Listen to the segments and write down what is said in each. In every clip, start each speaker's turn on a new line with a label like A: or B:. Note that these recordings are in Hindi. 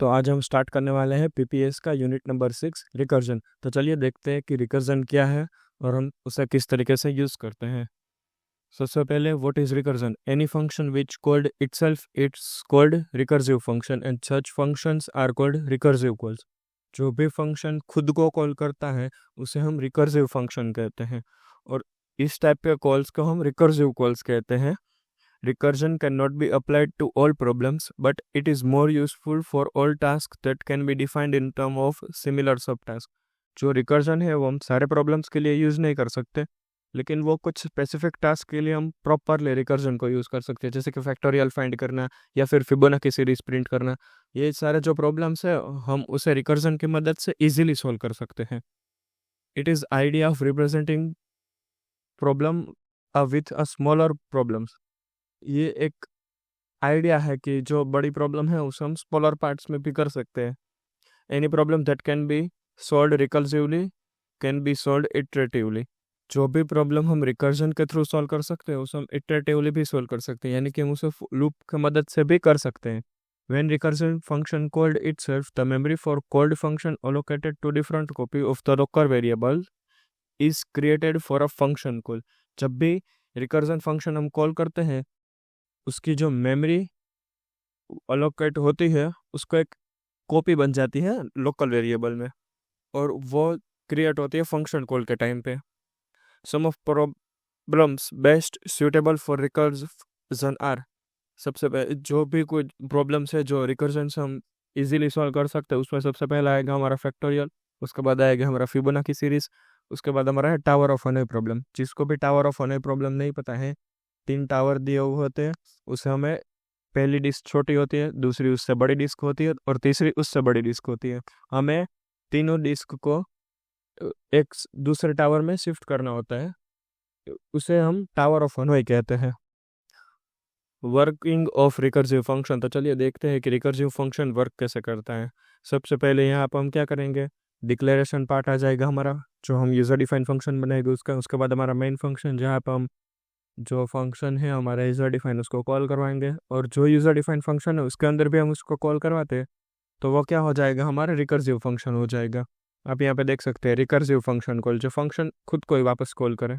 A: तो आज हम स्टार्ट करने वाले हैं पीपीएस का यूनिट नंबर 6 रिकर्जन। तो चलिए देखते हैं कि रिकर्जन क्या है और हम उसे किस तरीके से यूज़ करते हैं। सबसे पहले what is recursion? Any function which called itself it's called recursive function and such functions are called recursive calls. जो भी फंक्शन खुद को कॉल करता है उसे हम रिकर्सिव फंक्शन कहते हैं और इस टाइप के कॉल्स को हम रिकर्सिव कॉल्स कहते हैं। Recursion cannot be applied to all problems, but it is more useful for all tasks that can be defined in terms of similar subtasks. जो रिकर्जन है वो हम सारे प्रॉब्लम्स के लिए यूज़ नहीं कर सकते, लेकिन वो कुछ स्पेसिफिक टास्क के लिए हम प्रॉपरली रिकर्जन को यूज़ कर सकते हैं, जैसे कि फैक्टोरियल फाइंड करना या फिर फिबोनाची सीरीज प्रिंट करना। ये सारे जो प्रॉब्लम्स है हम उसे रिकर्जन की मदद से इजीली सॉल्व कर सकते हैं। It is idea of representing problem with a smaller problems. ये एक आइडिया है कि जो बड़ी प्रॉब्लम है उसे हम स्मॉलर पार्ट्स में भी कर सकते हैं। Any problem that can be solve recursively can be solve iteratively. जो भी प्रॉब्लम हम रिकर्जन के थ्रू सॉल्व कर सकते हैं उसे हम इटरेटिवली भी सॉल्व कर सकते हैं, यानी कि हम उसे लूप की मदद से भी कर सकते हैं। When recursion function called itself, the memory for called function allocated to different copy of the local variable is created for a function call। जब भी रिकर्जन फंक्शन हम कॉल करते हैं उसकी जो मेमोरी अलोकेट होती है उसको एक कॉपी बन जाती है लोकल वेरिएबल में और वो क्रिएट होती है फंक्शन कॉल के टाइम पे। Some of problems best suitable for recursion are. सबसे पहले जो भी कोई प्रॉब्लम्स है जो रिकर्जन से हम इजीली सॉल्व कर सकते हैं उसमें सबसे पहला आएगा हमारा फैक्टोरियल, उसके बाद आएगा हमारा फिबोनाची सीरीज, उसके बाद हमारा है टावर ऑफ हनोई प्रॉब्लम। जिसको भी टावर ऑफ हनोई प्रॉब्लम नहीं पता है, 3 टावर दिए हुए होते हैं, उसे हमें पहली डिस्क छोटी होती है, दूसरी उससे बड़ी डिस्क होती है और तीसरी उससे बड़ी डिस्क होती है। हमें तीनों डिस्क को एक दूसरे टावर में शिफ्ट करना होता है, उसे हम टावर ऑफ हनोई कहते हैं। Working of recursive function. तो चलिए देखते हैं कि रिकर्सिव फंक्शन वर्क कैसे करता है। सबसे पहले यहाँ पर हम क्या करेंगे, डिक्लेरेशन पार्ट आ जाएगा हमारा, जो हम यूजर डिफाइन फंक्शन बनाएंगे उसका। उसके बाद हमारा मेन फंक्शन जहाँ पर हम जो फंक्शन है हमारा यूज़र डिफाइन उसको कॉल करवाएंगे और जो यूज़र डिफाइन फंक्शन है उसके अंदर भी हम उसको कॉल करवाते हैं तो वो क्या हो जाएगा, हमारा रिकर्सिव फंक्शन हो जाएगा। आप यहाँ पे देख सकते हैं रिकर्सिव फंक्शन कॉल, जो फंक्शन खुद को ही वापस कॉल करे।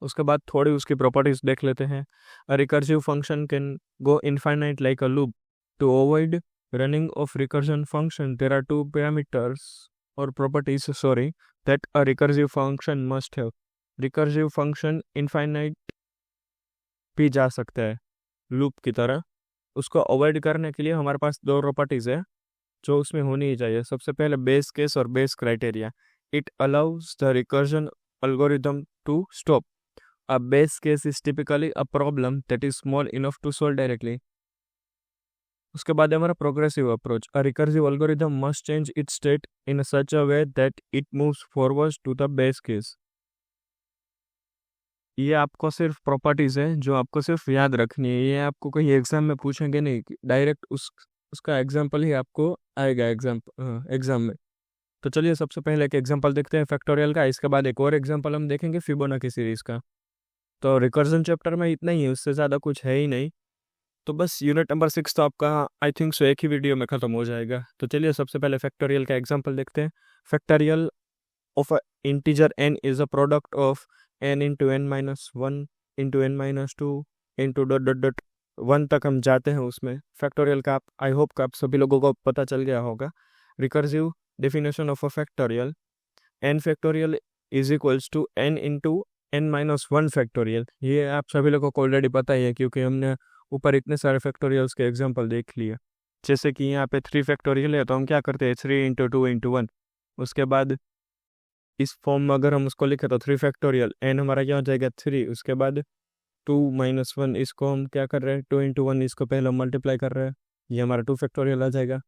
A: उसके बाद थोड़ी उसकी प्रॉपर्टीज देख लेते हैं। A recursive function can go infinite like a loop. To avoid running of recursion function there are 2 parameters और properties that a recursive function must have. Recursive function infinite भी जा सकता है लूप की तरह। उसको अवॉइड करने के लिए हमारे पास 2 प्रॉपर्टीज है जो उसमें होनी ही चाहिए। सबसे पहले बेस केस और base criteria. It allows the recursion algorithm to stop. A base case is typically a problem that is small enough to solve directly. उसके बाद हमारा progressive approach. A recursive algorithm must change its state in such a way that it moves forward to the base case. ये आपको सिर्फ प्रॉपर्टीज है जो आपको सिर्फ याद रखनी है, ये आपको कहीं एग्जाम में पूछेंगे नहीं, डायरेक्ट उसका एग्जाम्पल ही आपको आएगा एग्जाम में। तो चलिए सबसे पहले एक एग्जांपल देखते हैं फैक्टोरियल का, इसके बाद एक और एग्जांपल हम देखेंगे फिबोनाची सीरीज का। तो रिकर्जन चैप्टर में इतना ही है, उससे ज़्यादा कुछ है ही नहीं। तो बस यूनिट नंबर 6 तो आपका आई थिंक सो एक ही वीडियो में ख़त्म हो जाएगा। तो चलिए सबसे पहले फैक्टोरियल का एग्जाम्पल देखते हैं। Factorial of a integer n is a product of n into n minus 1 into n minus 2 into dot dot dot 1 तक हम जाते हैं उसमें। फैक्टोरियल का आई होप का आप सभी लोगों को पता चल गया होगा। Recursive definition of a factorial: n factorial is equals to n into n minus 1 factorial। ये आप सभी लोगों को ऑलरेडी पता ही है क्योंकि हमने ऊपर इतने सारे फैक्टोरियल्स के एग्जांपल देख लिए। जैसे कि यहाँ पे 3 फैक्टोरियल है तो हम क्या करते हैं 3 इंटू 2 इंटू 1। उसके बाद इस फॉर्म में अगर हम उसको लिखे तो 3 फैक्टोरियल n हमारा क्या हो जाएगा 3। उसके बाद 2 माइनस 1 इसको हम क्या कर रहे हैं 2 इंटू 1 इसको पहले मल्टीप्लाई कर रहे हैं, ये हमारा 2 फैक्टोरियल आ जाएगा।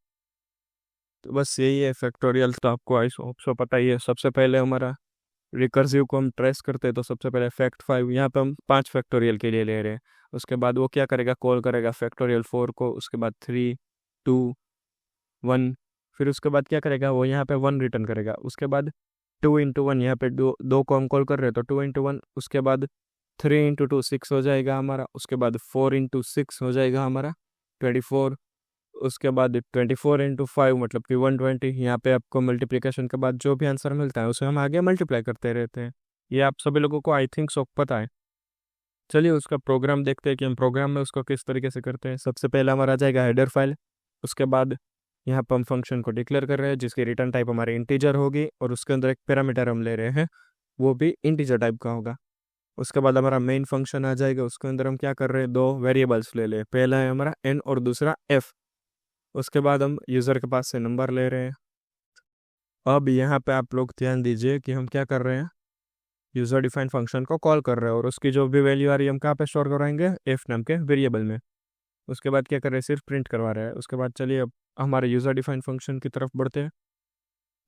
A: तो बस यही है फैक्टोरियल, तो आपको आई होप सो पता ही है। सबसे पहले हमारा रिकर्सिव को हम ट्रेस करते हैं तो सबसे पहले फैक्ट 5 यहाँ पे हम 5 फैक्टोरियल के लिए ले रहे हैं। उसके बाद वो क्या करेगा कॉल करेगा फैक्टोरियल 4 को, उसके बाद 3 2 1, फिर उसके बाद क्या करेगा वो यहाँ पे 1 रिटर्न करेगा। उसके बाद 2 इंटू 1 यहाँ पे दो को हम कॉल कर रहे हैं तो 2 इंटू 1, उसके बाद 3 इंटू 2 6 हो जाएगा हमारा। उसके बाद 4 इंटू 6 हो जाएगा हमारा 24। उसके बाद 24 × 5 मतलब कि 120। यहाँ पे आपको मल्टीप्लिकेशन के बाद जो भी आंसर मिलता है उसे हम आगे मल्टीप्लाई करते रहते हैं। ये आप सभी लोगों को आई थिंक सो पता है। चलिए उसका प्रोग्राम देखते हैं कि हम प्रोग्राम में उसको किस तरीके से करते हैं। सबसे पहले हमारा आ जाएगा हेडर फाइल। उसके बाद यहाँ पर हम फंक्शन को डिक्लेयर कर रहे हैं जिसकी रिटर्न टाइप हमारी इंटीजर होगी और उसके अंदर एक पैरामीटर हम ले रहे हैं, वो भी इंटीजर टाइप का होगा। उसके बाद हमारा मेन फंक्शन आ जाएगा, उसके अंदर हम क्या कर रहे हैं, 2 वेरिएबल्स ले ले। पहला है हमारा n और दूसरा f। उसके बाद हम यूज़र के पास से नंबर ले रहे हैं। अब यहाँ पे आप लोग ध्यान दीजिए कि हम क्या कर रहे हैं, यूज़र डिफाइंड फंक्शन को कॉल कर रहे हैं और उसकी जो भी वैल्यू आ रही है हम कहाँ पे स्टोर कराएंगे, f नाम के वेरिएबल में। उसके बाद क्या कर रहे हैं, सिर्फ प्रिंट करवा रहे हैं। उसके बाद चलिए अब हमारे यूज़र डिफाइंड फंक्शन की तरफ बढ़ते हैं।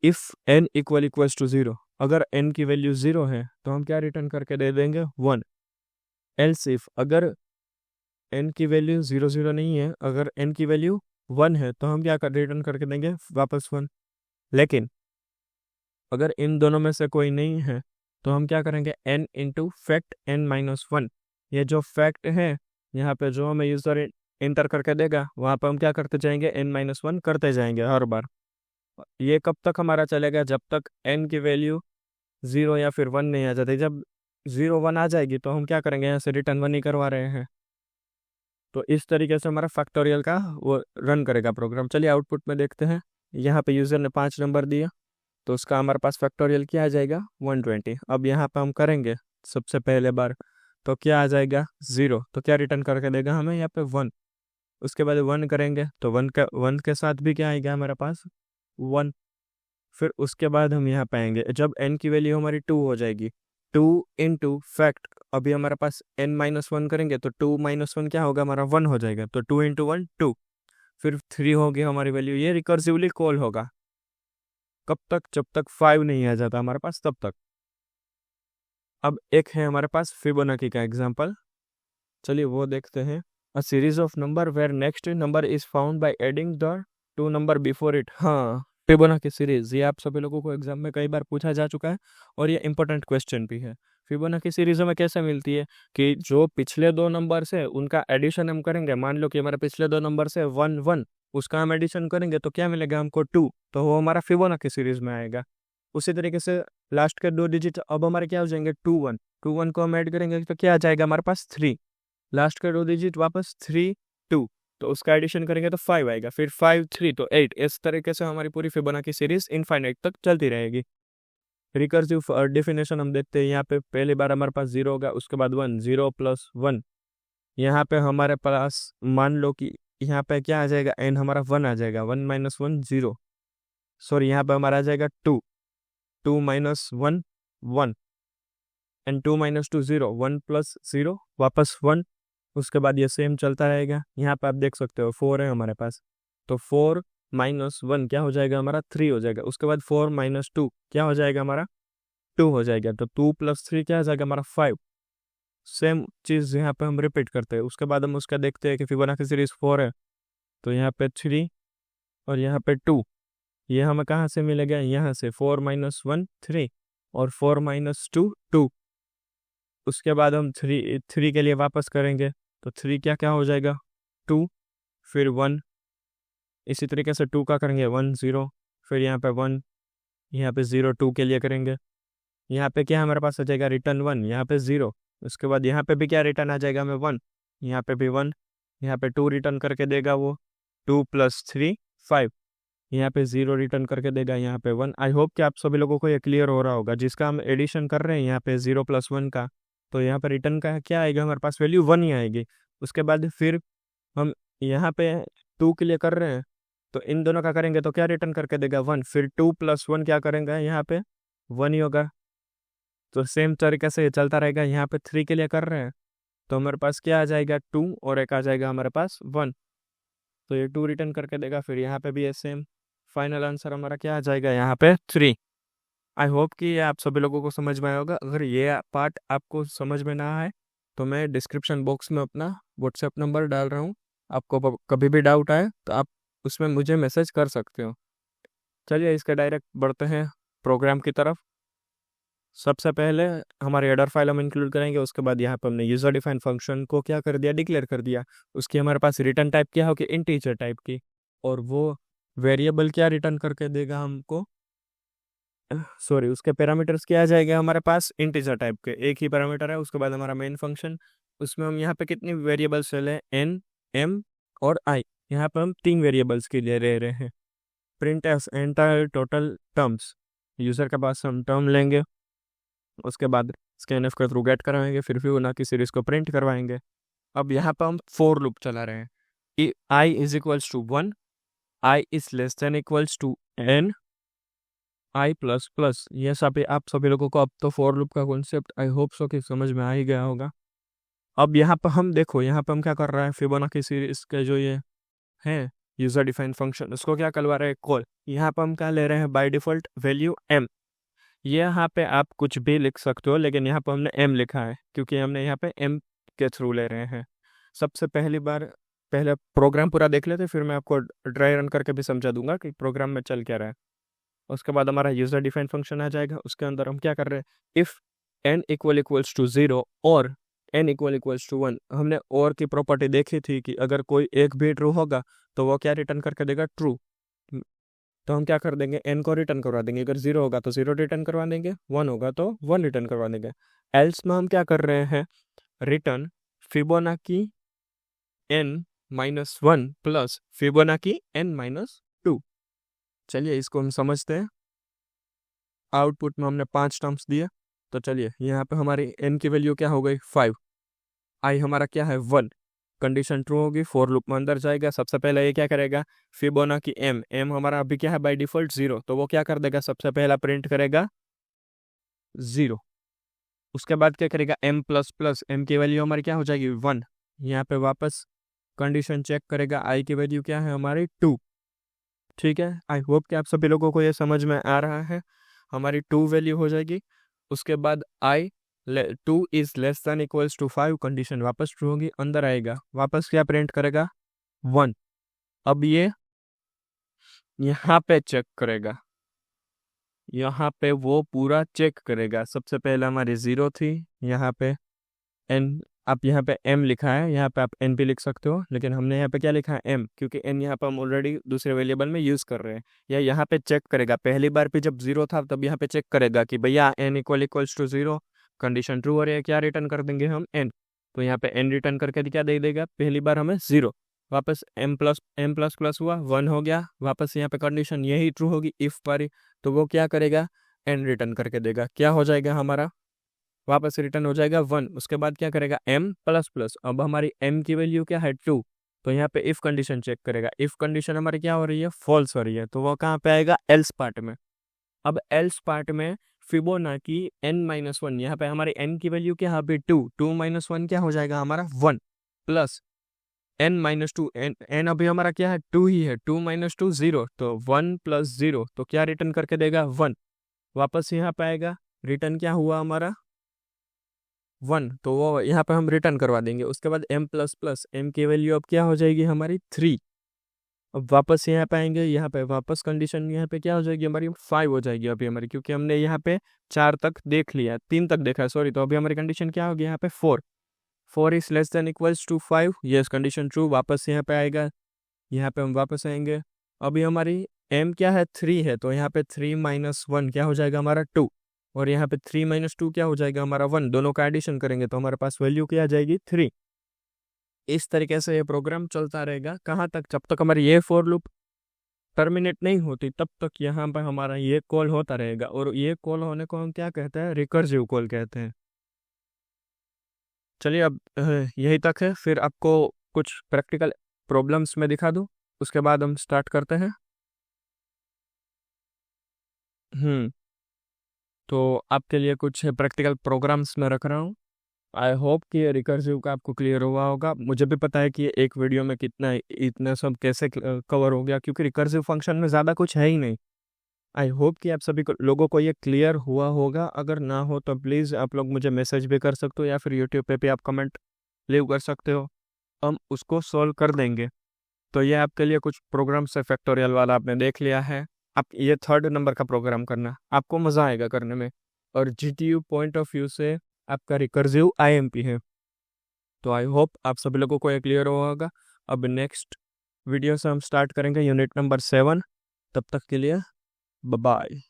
A: इफ़ n इक्वल्स टू 0, अगर n की वैल्यू 0 है तो हम क्या रिटर्न करके दे देंगे, 1। एल्स इफ अगर n की वैल्यू 0 0 नहीं है, अगर n की वैल्यू 1 है तो हम क्या कर रिटर्न करके देंगे, वापस 1। लेकिन अगर इन दोनों में से कोई नहीं है तो हम क्या करेंगे, n इंटू फैक्ट n-1। ये जो फैक्ट है यहाँ पे जो हमें यूज़र इंटर करके देगा वहाँ पे हम क्या करते जाएंगे, n-1 करते जाएंगे हर बार। ये कब तक हमारा चलेगा, जब तक n की वैल्यू 0 या फिर 1 नहीं आ जाती। जब 0 1 आ जाएगी तो हम क्या करेंगे, यहाँ से रिटर्न 1 ही करवा रहे हैं। तो इस तरीके से हमारा फैक्टोरियल का वो रन करेगा प्रोग्राम। चलिए आउटपुट में देखते हैं। यहाँ पे यूज़र ने 5 नंबर दिया तो उसका हमारे पास फैक्टोरियल क्या आ जाएगा, 120। अब यहाँ पे हम करेंगे सबसे पहले बार तो क्या आ जाएगा, 0। तो क्या रिटर्न करके देगा हमें यहाँ पे, 1। उसके बाद 1 करेंगे तो 1 के साथ भी क्या आएगा हमारे पास, 1। फिर उसके बाद हम यहाँ पे आएंगे जब n की वैल्यू हमारी 2 हो जाएगी, 2 इंटू फैक्ट। अभी हमारे पास n-1 करेंगे तो 2-1 क्या होगा, हमारा 1 हो जाएगा। तो 2 इंटू 1 2। फिर 3 होगी हमारी वैल्यू। ये रिकर्सिवली कॉल होगा कब तक, जब तक 5 नहीं आ जाता हमारे पास तब तक। अब एक है हमारे पास फिबोनाची का एग्जाम्पल, चलिए वो देखते हैं। A series of number where next number is found by adding the 2 number before it. हाँ, फिबोनाची सीरीज, ये आप सभी लोगों को एग्जाम में कई बार पूछा जा चुका है और ये इंपॉर्टेंट क्वेश्चन भी है। फिबोनाची सीरीज में कैसे मिलती है कि जो पिछले 2 नंबर से उनका एडिशन हम करेंगे। मान लो कि हमारे पिछले 2 नंबर से 1 1, उसका हम एडिशन करेंगे तो क्या मिलेगा हमको, 2। तो वो हमारा फिबोनाची सीरीज में आएगा। उसी तरीके से लास्ट के 2 डिजिट अब हमारे क्या हो जाएंगे, 2 1। 2 1 को हम ऐड करेंगे तो क्या आ जाएगा हमारे पास, 3। लास्ट के 2 डिजिट वापस 3 2, तो उसका एडिशन करेंगे तो 5 आएगा। फिर 5 3 तो 8। इस तरीके से हमारी पूरी फिबोनाची सीरीज इनफाइनाइट तक चलती रहेगी। रिकर्सिव डेफिनेशन हम देखते हैं। यहाँ पे पहली बार हमारे पास 0 होगा, उसके बाद 1, 0 + 1। यहाँ पे हमारे पास मान लो कि यहाँ पे क्या आ जाएगा, n हमारा 1 आ जाएगा, 1 - 1 0। सॉरी, यहाँ पे हमारा आ जाएगा 2, 2 - 1 1, एंड 2 - 2 0, 1 + 0 वापस 1। उसके बाद ये सेम चलता रहेगा। यहाँ पे आप देख सकते हो 4 है हमारे पास, तो 4 - 1 क्या हो जाएगा हमारा, 3 हो जाएगा। उसके बाद 4 - 2 क्या हो जाएगा हमारा, 2 हो जाएगा। तो 2 + 3 क्या हो जाएगा हमारा, 5। सेम चीज़ यहाँ पे हम रिपीट करते हैं। उसके बाद हम उसका देखते हैं कि फिबोनाची सीरीज 4 है तो यहाँ पे 3 और यहाँ पे 2, ये हमें कहाँ से मिलेगा, यहाँ से 4 - 1 3 और 4 - 2 2। उसके बाद हम 3 के लिए वापस करेंगे तो 3 क्या क्या हो जाएगा, 2 फिर 1। इसी तरीके से 2 का करेंगे 1 0, फिर यहाँ पे 1, यहाँ पे 0 2 के लिए करेंगे। यहाँ पे क्या हमारे पास आ जाएगा, रिटर्न 1, यहाँ पे 0। उसके बाद यहाँ पे भी क्या रिटर्न आ जाएगा हमें, 1। यहाँ पे भी 1, यहाँ पे 2 रिटर्न करके देगा वो, 2 + 3 5। यहाँ पे 0 रिटर्न करके देगा, यहाँ पे 1। आई होप कि आप सभी लोगों को ये क्लियर हो रहा होगा। जिसका हम एडिशन कर रहे हैं यहाँ पे 0 + 1 का, तो यहाँ पे रिटर्न का क्या आएगा हमारे पास, वैल्यू 1 ही आएगी। उसके बाद फिर हम यहाँ पे 2 के लिए कर रहे हैं तो इन दोनों का करेंगे तो क्या रिटर्न करके देगा, 1। फिर 2 + 1 क्या करेंगे, यहाँ पे 1 ही होगा। तो सेम तरीके से ये चलता रहेगा। यहाँ पे 3 के लिए कर रहे हैं तो हमारे पास क्या आ जाएगा, 2 और एक आ जाएगा हमारे पास 1। तो ये 2 रिटर्न करके देगा। फिर यहाँ पे भी ये सेम। फाइनल आंसर हमारा क्या आ जाएगा, यहाँ पे 3। आई होप कि ये आप सभी लोगों को समझ में आया होगा। अगर ये पार्ट आपको समझ में ना आए तो मैं डिस्क्रिप्शन बॉक्स में अपना व्हाट्सएप नंबर डाल रहा हूँ। आपको कभी भी डाउट आए तो आप उसमें मुझे मैसेज कर सकते हो। चलिए इसके डायरेक्ट बढ़ते हैं प्रोग्राम की तरफ। सबसे पहले हमारे हेडर फाइल हम इंक्लूड करेंगे। उसके बाद यहाँ पर हमने यूजर डिफाइन फंक्शन को क्या कर दिया, डिक्लेयर कर दिया। उसकी हमारे पास रिटर्न टाइप क्या होगी, इंटीजर टाइप की। और वो वेरिएबल क्या रिटर्न करके देगा हमको, सॉरी, उसके पैरामीटर्स क्या आ जाएगा हमारे पास, इंटीजर टाइप के, एक ही पैरामीटर है। उसके बाद हमारा मेन फंक्शन, उसमें हम यहाँ पे कितनी वेरिएबल्स ले, एन, एम और आई। यहाँ पे हम 3 वेरिएबल्स के लिए ले रहे हैं। Print S entire total terms, user के पास हम टर्म लेंगे, उसके बाद स्कैनफ के थ्रू गेट करवाएंगे, फिर फिबोनाची सीरीज को प्रिंट करवाएंगे। अब यहाँ पे हम फॉर लूप चला रहे हैं, i is equals to 1, i is less than equals to n, i plus plus. ये सभी आप सभी लोगों को अब तो फॉर लूप का कॉन्सेप्ट आई होप सो कि समझ में आ ही गया होगा। अब यहाँ पर हम देखो, यहाँ पर हम क्या कर रहे हैं, फिबोनाची सीरीज के जो ये है यूजर डिफाइंड फंक्शन, उसको क्या करवा रहे हैं, कॉल। यहाँ पर हम क्या ले रहे हैं, बाय डिफॉल्ट वैल्यू एम। ये यहाँ पे आप कुछ भी लिख सकते हो, लेकिन यहाँ पर हमने एम लिखा है क्योंकि हमने यहाँ पे एम के थ्रू ले रहे हैं। सबसे पहली बार पहले प्रोग्राम पूरा देख लेते, फिर मैं आपको ड्राई रन करके भी समझा दूंगा कि प्रोग्राम में चल क्या रहा है। उसके बाद हमारा यूजर डिफाइंड फंक्शन आ जाएगा। उसके अंदर हम क्या कर रहे हैं, इफ एन इक्वल्स टू 0 और एन इक्वल्स टू 1। हमने और की प्रॉपर्टी देखी थी कि अगर कोई एक भी ट्रू होगा तो वो क्या रिटर्न करके देगा, ट्रू। तो हम क्या कर देंगे, एन को रिटर्न करवा देंगे। अगर 0 होगा तो 0 रिटर्न करवा देंगे, 1 होगा तो 1 रिटर्न करवा देंगे। एल्स में हम क्या कर रहे हैं, return Fibonacci n-1 plus Fibonacci n-2। चलिए इसको हम समझते हैं। आउटपुट में हमने 5 टर्म्स दिए, तो चलिए यहाँ पे हमारी n की वैल्यू क्या हो गई, 5, आई हमारा क्या है 1, कंडीशन ट्रू होगी, फॉर लूप में अंदर जाएगा। सबसे पहले ये क्या करेगा, फिबोनाची m हमारा अभी क्या है बाय डिफॉल्ट 0, तो वो क्या कर देगा, सबसे पहला प्रिंट करेगा 0। उसके बाद क्या करेगा, m प्लस प्लस, m की वैल्यू हमारी क्या हो जाएगी 1। यहाँ पे वापस कंडीशन चेक करेगा, i की वैल्यू क्या है हमारी 2। ठीक है, आई होप कि आप सभी लोगों को ये समझ में आ रहा है। हमारी 2 वैल्यू हो जाएगी। उसके बाद i 2 is less than equals to 5, condition वापस ट्रू होगी, अंदर आएगा, वापस क्या प्रिंट करेगा 1। अब ये यहाँ पे चेक करेगा, यहाँ पे वो पूरा चेक करेगा। सबसे पहले हमारी 0 थी, यहाँ पे एन, आप यहाँ पे m लिखा है, यहाँ पे आप n भी लिख सकते हो, लेकिन हमने यहाँ पे क्या लिखा है m, क्योंकि n यहाँ पे हम ऑलरेडी दूसरे वेरिएबल में यूज कर रहे हैं। या यहाँ पे चेक करेगा, पहली बार पे जब 0 था तब यहाँ पे चेक करेगा कि भैया n equals to 0, condition true हो रही है, क्या रिटर्न कर देंगे हम n। तो यहाँ पे n रिटर्न करके क्या दे देगा, पहली बार हमें 0, वापस m प्लस प्लस हुआ 1 हो गया, वापस यहाँ पे कंडीशन यही ट्रू होगी इफ वाली, तो वो क्या करेगा, n रिटर्न करके देगा, क्या हो जाएगा हमारा, वापस रिटर्न हो जाएगा 1। उसके बाद क्या करेगा, m प्लस प्लस, अब हमारी m की वैल्यू क्या है 2, तो यहाँ पे इफ कंडीशन चेक करेगा, इफ कंडीशन हमारी क्या हो रही है, फॉल्स हो रही है, तो वो कहाँ पे आएगा, एल्स पार्ट में। अब एल्स पार्ट में फिबोनाची n-1, यहाँ पे हमारी n की वैल्यू क्या है अभी 2, 2 - 1 क्या हो जाएगा हमारा 1, प्लस n-2, n अभी हमारा क्या है 2 ही है, 2 - 2 0, तो 1 प्लस 0, तो क्या रिटर्न करके देगा 1, वापस यहाँ पे आएगा, रिटर्न क्या हुआ हमारा 1, तो वो यहाँ पे हम रिटर्न करवा देंगे। उसके बाद m प्लस प्लस, m की वैल्यू अब क्या हो जाएगी हमारी 3। अब वापस यहाँ पे आएंगे, यहाँ पे वापस कंडीशन यहाँ पे क्या हो जाएगी हमारी 5 हो जाएगी अभी हमारी, क्योंकि हमने यहाँ पे 4 तक देख लिया, 3 तक देखा है सॉरी, तो अभी हमारी कंडीशन क्या होगी यहाँ पे 4 is less than equals to 5, yes condition true, वापस यहाँ पे आएगा, यहाँ पे हम वापस आएंगे। अभी हमारी m क्या है 3 है, तो यहाँ पे 3 - 1 क्या हो जाएगा हमारा 2, और यहाँ पे 3 - 2 क्या हो जाएगा हमारा 1, दोनों का एडिशन करेंगे तो हमारे पास वैल्यू क्या आ जाएगी 3। इस तरीके से ये प्रोग्राम चलता रहेगा, कहाँ तक, जब तक हमारी ये फॉर लूप टर्मिनेट नहीं होती तब तक यहाँ पर हमारा ये कॉल होता रहेगा। और ये कॉल होने को हम क्या कहते हैं, रिकर्सिव कॉल कहते हैं। चलिए अब यही तक है, फिर आपको कुछ प्रैक्टिकल प्रॉब्लम्स में दिखा दूँ, उसके बाद हम स्टार्ट करते हैं। तो आपके लिए कुछ प्रैक्टिकल प्रोग्राम्स मैं रख रहा हूँ। आई होप कि ये रिकर्सिव का आपको क्लियर हुआ होगा। मुझे भी पता है कि ये एक वीडियो में कितना इतना सब कैसे कवर हो गया, क्योंकि रिकर्सिव फंक्शन में ज़्यादा कुछ है ही नहीं। आई होप कि आप सभी लोगों को ये क्लियर हुआ होगा। अगर ना हो तो प्लीज़ आप लोग मुझे मैसेज भी कर सकते हो, या फिर यूट्यूब पे भी आप कमेंट लीव कर सकते हो, हम उसको सॉल्व कर देंगे। तो ये आपके लिए कुछ प्रोग्राम से फैक्टोरियल वाला आपने देख लिया है। आप ये 3rd नंबर का प्रोग्राम करना, आपको मज़ा आएगा करने में, और जीटीयू पॉइंट ऑफ व्यू से आपका रिकर्सिव आईएमपी है। तो आई होप आप सभी लोगों को ये क्लियर हुआ होगा। अब नेक्स्ट वीडियो से हम स्टार्ट करेंगे यूनिट नंबर 7। तब तक के लिए बाय।